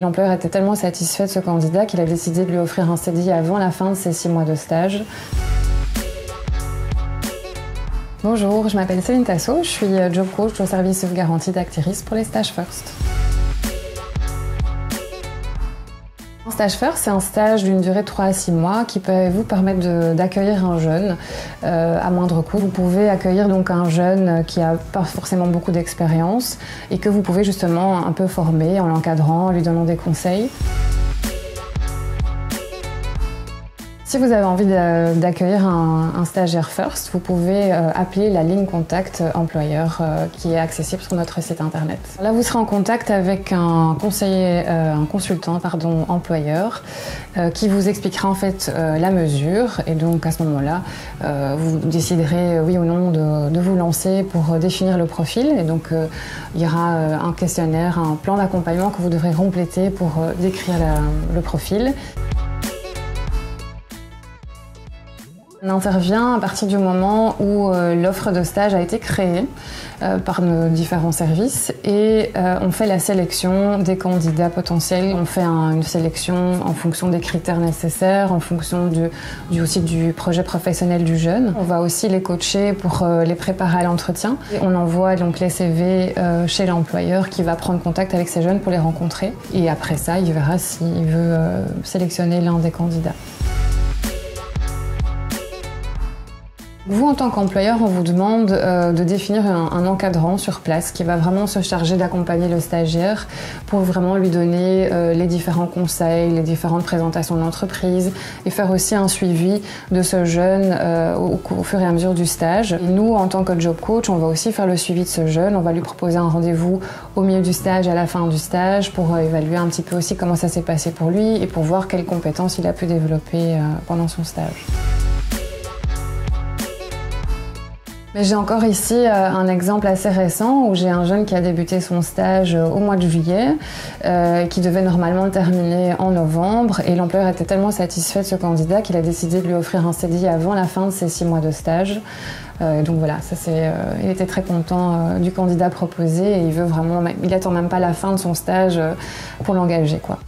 L'employeur était tellement satisfait de ce candidat qu'il a décidé de lui offrir un CDI avant la fin de ses 6 mois de stage. Bonjour, je m'appelle Céline Tasso, je suis job coach au service de garantie d'Actiris pour les stages First. Un stage First, c'est un stage d'une durée de 3 à 6 mois qui peut vous permettre d'accueillir un jeune à moindre coût. Vous pouvez accueillir donc un jeune qui n'a pas forcément beaucoup d'expérience et que vous pouvez justement un peu former en l'encadrant, en lui donnant des conseils. Si vous avez envie d'accueillir un stagiaire First, vous pouvez appeler la ligne contact employeur qui est accessible sur notre site internet. Là, vous serez en contact avec un consultant employeur qui vous expliquera en fait la mesure, et donc à ce moment-là, vous déciderez oui ou non de vous lancer pour définir le profil. Et donc il y aura un questionnaire, un plan d'accompagnement que vous devrez compléter pour décrire le profil. On intervient à partir du moment où l'offre de stage a été créée par nos différents services et on fait la sélection des candidats potentiels. On fait une sélection en fonction des critères nécessaires, en fonction aussi du projet professionnel du jeune. On va aussi les coacher pour les préparer à l'entretien. On envoie donc les CV chez l'employeur qui va prendre contact avec ces jeunes pour les rencontrer. Et après ça, il verra s'il veut sélectionner l'un des candidats. Vous, en tant qu'employeur, on vous demande de définir un encadrant sur place qui va vraiment se charger d'accompagner le stagiaire pour vraiment lui donner les différents conseils, les différentes présentations de l'entreprise et faire aussi un suivi de ce jeune au fur et à mesure du stage. Et nous, en tant que job coach, on va aussi faire le suivi de ce jeune. On va lui proposer un rendez-vous au milieu du stage, à la fin du stage, pour évaluer un petit peu aussi comment ça s'est passé pour lui et pour voir quelles compétences il a pu développer pendant son stage. Mais j'ai encore ici un exemple assez récent où j'ai un jeune qui a débuté son stage au mois de juillet, qui devait normalement terminer en novembre, et l'employeur était tellement satisfait de ce candidat qu'il a décidé de lui offrir un CDI avant la fin de ses 6 mois de stage. Donc voilà, il était très content du candidat proposé et il attend même pas la fin de son stage pour l'engager, quoi.